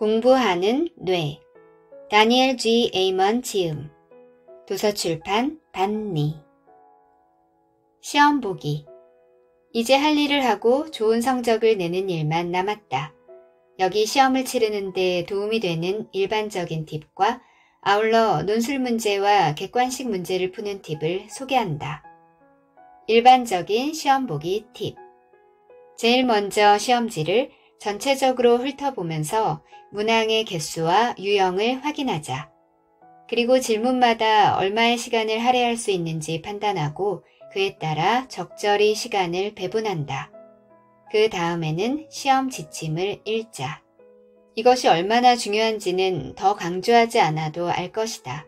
공부하는 뇌. 다니엘 G. 에이먼 지음. 도서출판 반니. 시험 보기. 이제 할 일을 하고 좋은 성적을 내는 일만 남았다. 여기 시험을 치르는데 도움이 되는 일반적인 팁과 아울러 논술 문제와 객관식 문제를 푸는 팁을 소개한다. 일반적인 시험 보기 팁. 제일 먼저 시험지를 전체적으로 훑어보면서 문항의 개수와 유형을 확인하자. 그리고 질문마다 얼마의 시간을 할애할 수 있는지 판단하고 그에 따라 적절히 시간을 배분한다. 그 다음에는 시험 지침을 읽자. 이것이 얼마나 중요한지는 더 강조하지 않아도 알 것이다.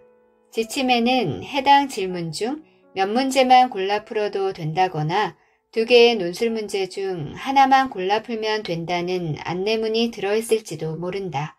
지침에는 해당 질문 중 몇 문제만 골라 풀어도 된다거나 2개의 논술 문제 중 하나만 골라 풀면 된다는 안내문이 들어있을지도 모른다.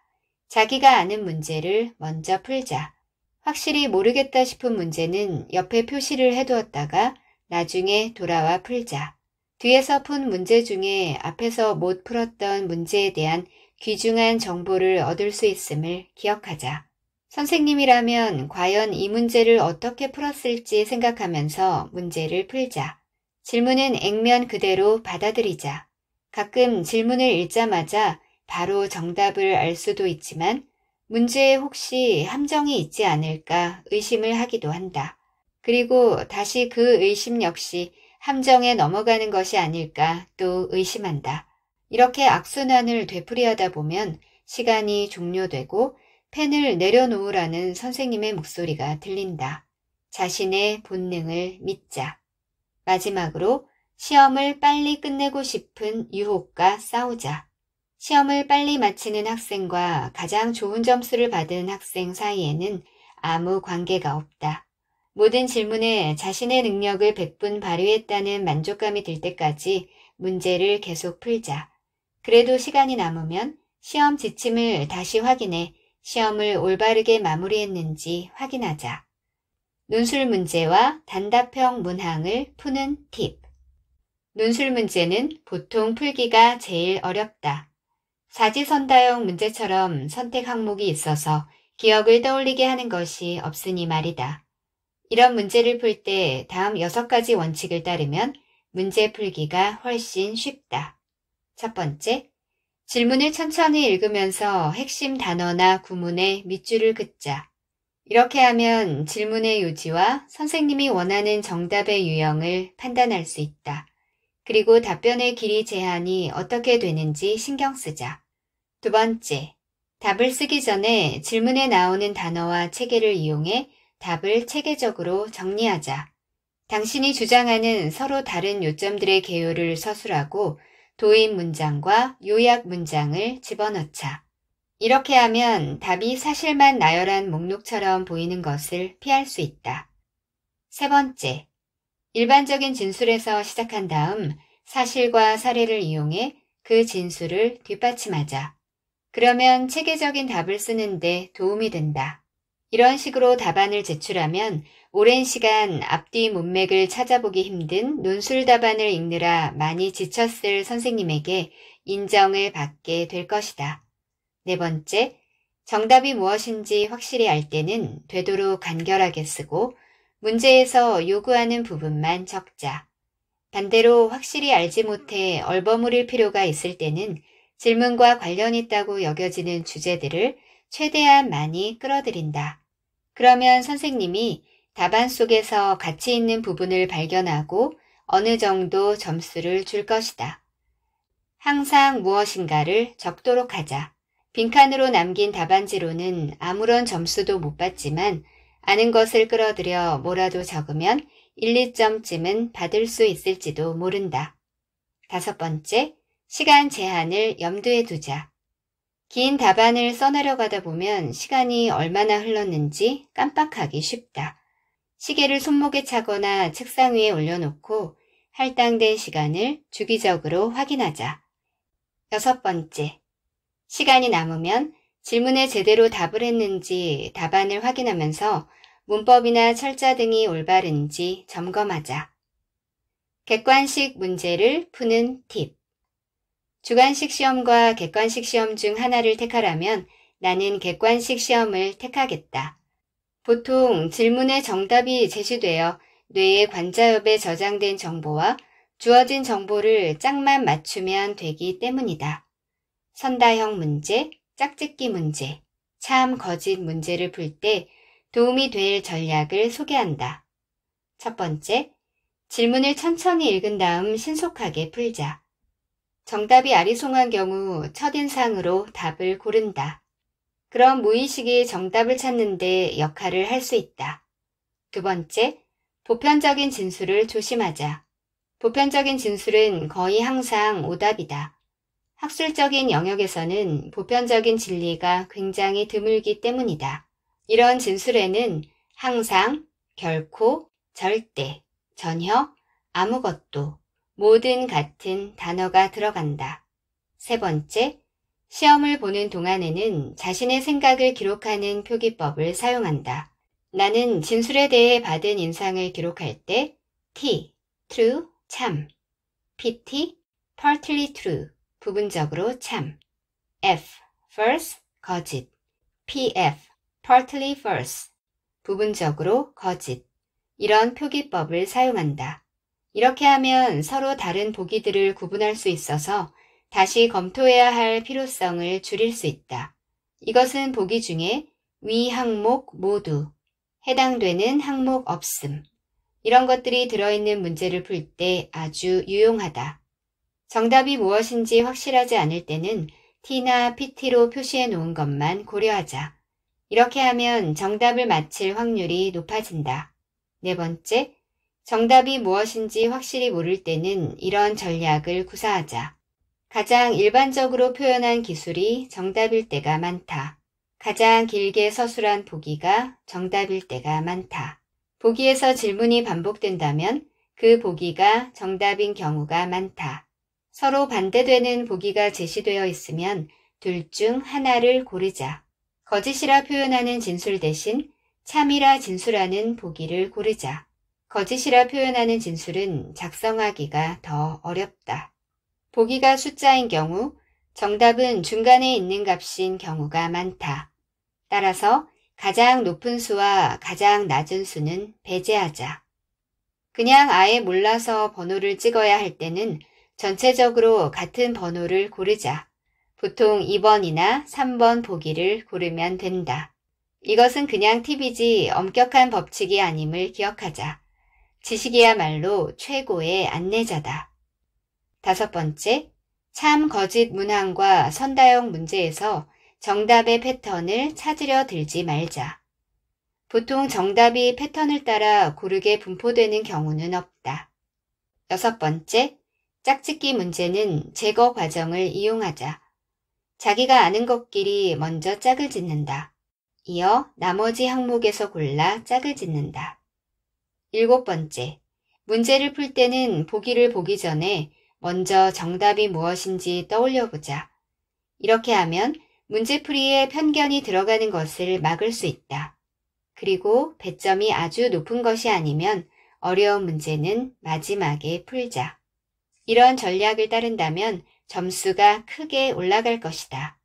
자기가 아는 문제를 먼저 풀자. 확실히 모르겠다 싶은 문제는 옆에 표시를 해두었다가 나중에 돌아와 풀자. 뒤에서 푼 문제 중에 앞에서 못 풀었던 문제에 대한 귀중한 정보를 얻을 수 있음을 기억하자. 선생님이라면 과연 이 문제를 어떻게 풀었을지 생각하면서 문제를 풀자. 질문은 액면 그대로 받아들이자. 가끔 질문을 읽자마자 바로 정답을 알 수도 있지만 문제에 혹시 함정이 있지 않을까 의심을 하기도 한다. 그리고 다시 그 의심 역시 함정에 넘어가는 것이 아닐까 또 의심한다. 이렇게 악순환을 되풀이하다 보면 시간이 종료되고 펜을 내려놓으라는 선생님의 목소리가 들린다. 자신의 본능을 믿자. 마지막으로 시험을 빨리 끝내고 싶은 유혹과 싸우자. 시험을 빨리 마치는 학생과 가장 좋은 점수를 받은 학생 사이에는 아무 관계가 없다. 모든 질문에 자신의 능력을 100분 발휘했다는 만족감이 들 때까지 문제를 계속 풀자. 그래도 시간이 남으면 시험 지침을 다시 확인해 시험을 올바르게 마무리했는지 확인하자. 논술 문제와 단답형 문항을 푸는 팁. 논술 문제는 보통 풀기가 제일 어렵다. 사지선다형 문제처럼 선택 항목이 있어서 기억을 떠올리게 하는 것이 없으니 말이다. 이런 문제를 풀 때 다음 6가지 원칙을 따르면 문제 풀기가 훨씬 쉽다. 첫 번째, 질문을 천천히 읽으면서 핵심 단어나 구문에 밑줄을 긋자. 이렇게 하면 질문의 요지와 선생님이 원하는 정답의 유형을 판단할 수 있다. 그리고 답변의 길이 제한이 어떻게 되는지 신경 쓰자. 두 번째, 답을 쓰기 전에 질문에 나오는 단어와 체계를 이용해 답을 체계적으로 정리하자. 당신이 주장하는 서로 다른 요점들의 개요를 서술하고 도입 문장과 요약 문장을 집어넣자. 이렇게 하면 답이 사실만 나열한 목록처럼 보이는 것을 피할 수 있다. 세 번째, 일반적인 진술에서 시작한 다음 사실과 사례를 이용해 그 진술을 뒷받침하자. 그러면 체계적인 답을 쓰는데 도움이 된다. 이런 식으로 답안을 제출하면 오랜 시간 앞뒤 문맥을 찾아보기 힘든 논술 답안을 읽느라 많이 지쳤을 선생님에게 인정을 받게 될 것이다. 네 번째, 정답이 무엇인지 확실히 알 때는 되도록 간결하게 쓰고 문제에서 요구하는 부분만 적자. 반대로 확실히 알지 못해 얼버무릴 필요가 있을 때는 질문과 관련 있다고 여겨지는 주제들을 최대한 많이 끌어들인다. 그러면 선생님이 답안 속에서 가치 있는 부분을 발견하고 어느 정도 점수를 줄 것이다. 항상 무엇인가를 적도록 하자. 빈칸으로 남긴 답안지로는 아무런 점수도 못 받지만 아는 것을 끌어들여 뭐라도 적으면 1, 2점쯤은 받을 수 있을지도 모른다. 다섯 번째, 시간 제한을 염두에 두자. 긴 답안을 써내려가다 보면 시간이 얼마나 흘렀는지 깜빡하기 쉽다. 시계를 손목에 차거나 책상 위에 올려놓고 할당된 시간을 주기적으로 확인하자. 여섯 번째, 시간이 남으면 질문에 제대로 답을 했는지 답안을 확인하면서 문법이나 철자 등이 올바른지 점검하자. 객관식 문제를 푸는 팁. 주관식 시험과 객관식 시험 중 하나를 택하라면 나는 객관식 시험을 택하겠다. 보통 질문의 정답이 제시되어 뇌의 관자엽에 저장된 정보와 주어진 정보를 짝만 맞추면 되기 때문이다. 선다형 문제, 짝짓기 문제, 참 거짓 문제를 풀 때 도움이 될 전략을 소개한다. 첫 번째, 질문을 천천히 읽은 다음 신속하게 풀자. 정답이 아리송한 경우 첫인상으로 답을 고른다. 그럼 무의식이 정답을 찾는 데 역할을 할 수 있다. 두 번째, 보편적인 진술을 조심하자. 보편적인 진술은 거의 항상 오답이다. 학술적인 영역에서는 보편적인 진리가 굉장히 드물기 때문이다. 이런 진술에는 항상, 결코, 절대, 전혀, 아무것도, 모든 같은 단어가 들어간다. 세 번째, 시험을 보는 동안에는 자신의 생각을 기록하는 표기법을 사용한다. 나는 진술에 대해 받은 인상을 기록할 때 T, true, 참, PT, partly true, 부분적으로 참, F, false, 거짓, PF, partly false, 부분적으로 거짓, 이런 표기법을 사용한다. 이렇게 하면 서로 다른 보기들을 구분할 수 있어서 다시 검토해야 할 필요성을 줄일 수 있다. 이것은 보기 중에 위 항목 모두, 해당되는 항목 없음, 이런 것들이 들어있는 문제를 풀 때 아주 유용하다. 정답이 무엇인지 확실하지 않을 때는 T나 PT로 표시해 놓은 것만 고려하자. 이렇게 하면 정답을 맞힐 확률이 높아진다. 네 번째, 정답이 무엇인지 확실히 모를 때는 이런 전략을 구사하자. 가장 일반적으로 표현한 기술이 정답일 때가 많다. 가장 길게 서술한 보기가 정답일 때가 많다. 보기에서 질문이 반복된다면 그 보기가 정답인 경우가 많다. 서로 반대되는 보기가 제시되어 있으면 둘 중 하나를 고르자. 거짓이라 표현하는 진술 대신 참이라 진술하는 보기를 고르자. 거짓이라 표현하는 진술은 작성하기가 더 어렵다. 보기가 숫자인 경우 정답은 중간에 있는 값인 경우가 많다. 따라서 가장 높은 수와 가장 낮은 수는 배제하자. 그냥 아예 몰라서 번호를 찍어야 할 때는 전체적으로 같은 번호를 고르자. 보통 2번이나 3번 보기를 고르면 된다. 이것은 그냥 팁이지 엄격한 법칙이 아님을 기억하자. 지식이야말로 최고의 안내자다. 다섯 번째, 참 거짓 문항과 선다형 문제에서 정답의 패턴을 찾으려 들지 말자. 보통 정답이 패턴을 따라 고르게 분포되는 경우는 없다. 여섯 번째, 짝짓기 문제는 제거 과정을 이용하자. 자기가 아는 것끼리 먼저 짝을 짓는다. 이어 나머지 항목에서 골라 짝을 짓는다. 일곱 번째, 문제를 풀 때는 보기를 보기 전에 먼저 정답이 무엇인지 떠올려보자. 이렇게 하면 문제풀이에 편견이 들어가는 것을 막을 수 있다. 그리고 배점이 아주 높은 것이 아니면 어려운 문제는 마지막에 풀자. 이런 전략을 따른다면 점수가 크게 올라갈 것이다.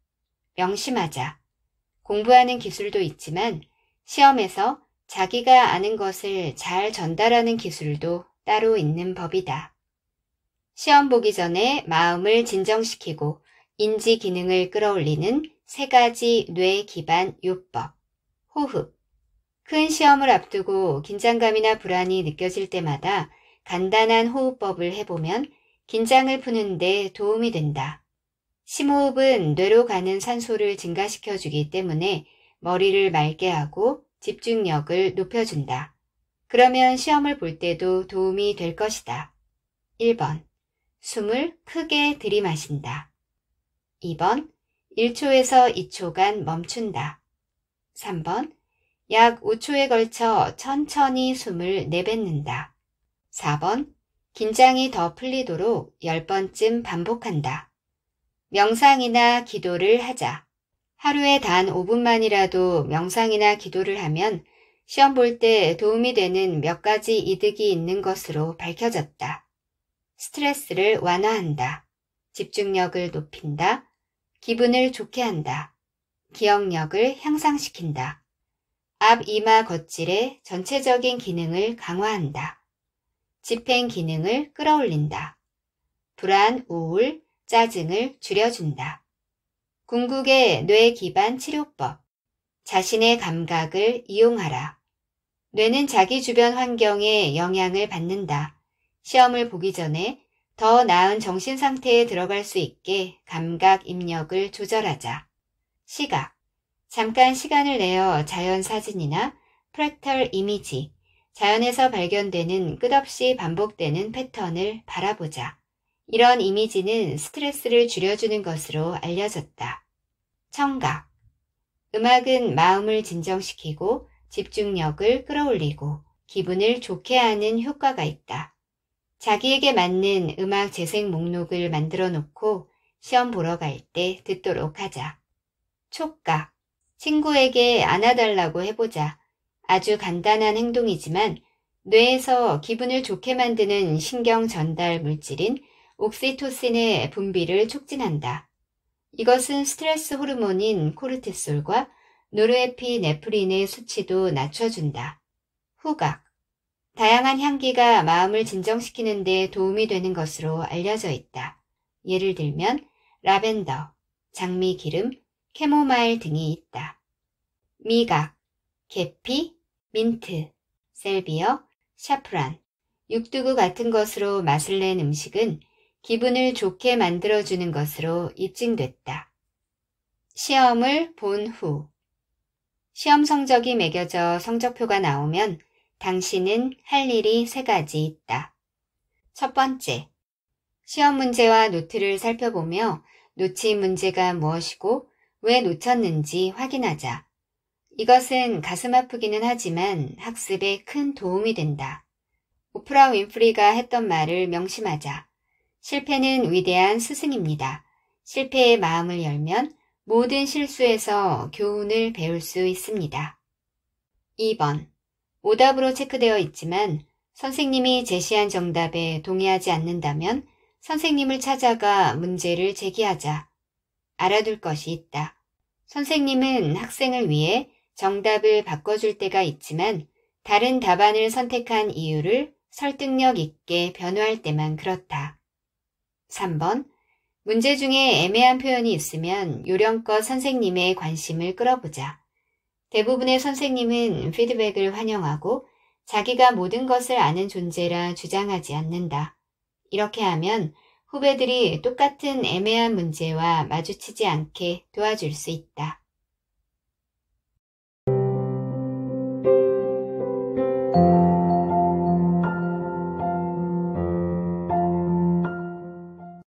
명심하자. 공부하는 기술도 있지만 시험에서 자기가 아는 것을 잘 전달하는 기술도 따로 있는 법이다. 시험 보기 전에 마음을 진정시키고 인지 기능을 끌어올리는 3가지 뇌 기반 요법. 호흡. 큰 시험을 앞두고 긴장감이나 불안이 느껴질 때마다 간단한 호흡법을 해보면 긴장을 푸는 데 도움이 된다. 심호흡은 뇌로 가는 산소를 증가시켜주기 때문에 머리를 맑게 하고 집중력을 높여준다. 그러면 시험을 볼 때도 도움이 될 것이다. 1번. 숨을 크게 들이마신다. 2번. 1초에서 2초간 멈춘다. 3번. 약 5초에 걸쳐 천천히 숨을 내뱉는다. 4번. 긴장이 더 풀리도록 10번쯤 반복한다. 명상이나 기도를 하자. 하루에 단 5분만이라도 명상이나 기도를 하면 시험 볼 때 도움이 되는 몇 가지 이득이 있는 것으로 밝혀졌다. 스트레스를 완화한다. 집중력을 높인다. 기분을 좋게 한다. 기억력을 향상시킨다. 앞 이마 겉질의 전체적인 기능을 강화한다. 집행 기능을 끌어올린다. 불안, 우울, 짜증을 줄여준다. 궁극의 뇌 기반 치료법. 자신의 감각을 이용하라. 뇌는 자기 주변 환경에 영향을 받는다. 시험을 보기 전에 더 나은 정신 상태에 들어갈 수 있게 감각 입력을 조절하자. 시각. 잠깐 시간을 내어 자연 사진이나 프랙탈 이미지, 자연에서 발견되는 끝없이 반복되는 패턴을 바라보자. 이런 이미지는 스트레스를 줄여주는 것으로 알려졌다. 청각. 음악은 마음을 진정시키고 집중력을 끌어올리고 기분을 좋게 하는 효과가 있다. 자기에게 맞는 음악 재생 목록을 만들어 놓고 시험 보러 갈 때 듣도록 하자. 촉각. 친구에게 안아달라고 해보자. 아주 간단한 행동이지만 뇌에서 기분을 좋게 만드는 신경 전달 물질인 옥시토신의 분비를 촉진한다. 이것은 스트레스 호르몬인 코르티솔과 노르에피네프린의 수치도 낮춰준다. 후각. 다양한 향기가 마음을 진정시키는 데 도움이 되는 것으로 알려져 있다. 예를 들면 라벤더, 장미기름, 캐모마일 등이 있다. 미각. 계피, 민트, 셀비어, 샤프란, 육두구 같은 것으로 맛을 낸 음식은 기분을 좋게 만들어주는 것으로 입증됐다. 시험을 본 후. 시험 성적이 매겨져 성적표가 나오면 당신은 할 일이 3가지 있다. 첫 번째, 시험 문제와 노트를 살펴보며 놓친 문제가 무엇이고 왜 놓쳤는지 확인하자. 이것은 가슴 아프기는 하지만 학습에 큰 도움이 된다. 오프라 윈프리가 했던 말을 명심하자. 실패는 위대한 스승입니다. 실패의 마음을 열면 모든 실수에서 교훈을 배울 수 있습니다. 2번. 오답으로 체크되어 있지만 선생님이 제시한 정답에 동의하지 않는다면 선생님을 찾아가 문제를 제기하자. 알아둘 것이 있다. 선생님은 학생을 위해 정답을 바꿔줄 때가 있지만 다른 답안을 선택한 이유를 설득력 있게 변호할 때만 그렇다. 3번. 문제 중에 애매한 표현이 있으면 요령껏 선생님의 관심을 끌어보자. 대부분의 선생님은 피드백을 환영하고 자기가 모든 것을 아는 존재라 주장하지 않는다. 이렇게 하면 후배들이 똑같은 애매한 문제와 마주치지 않게 도와줄 수 있다.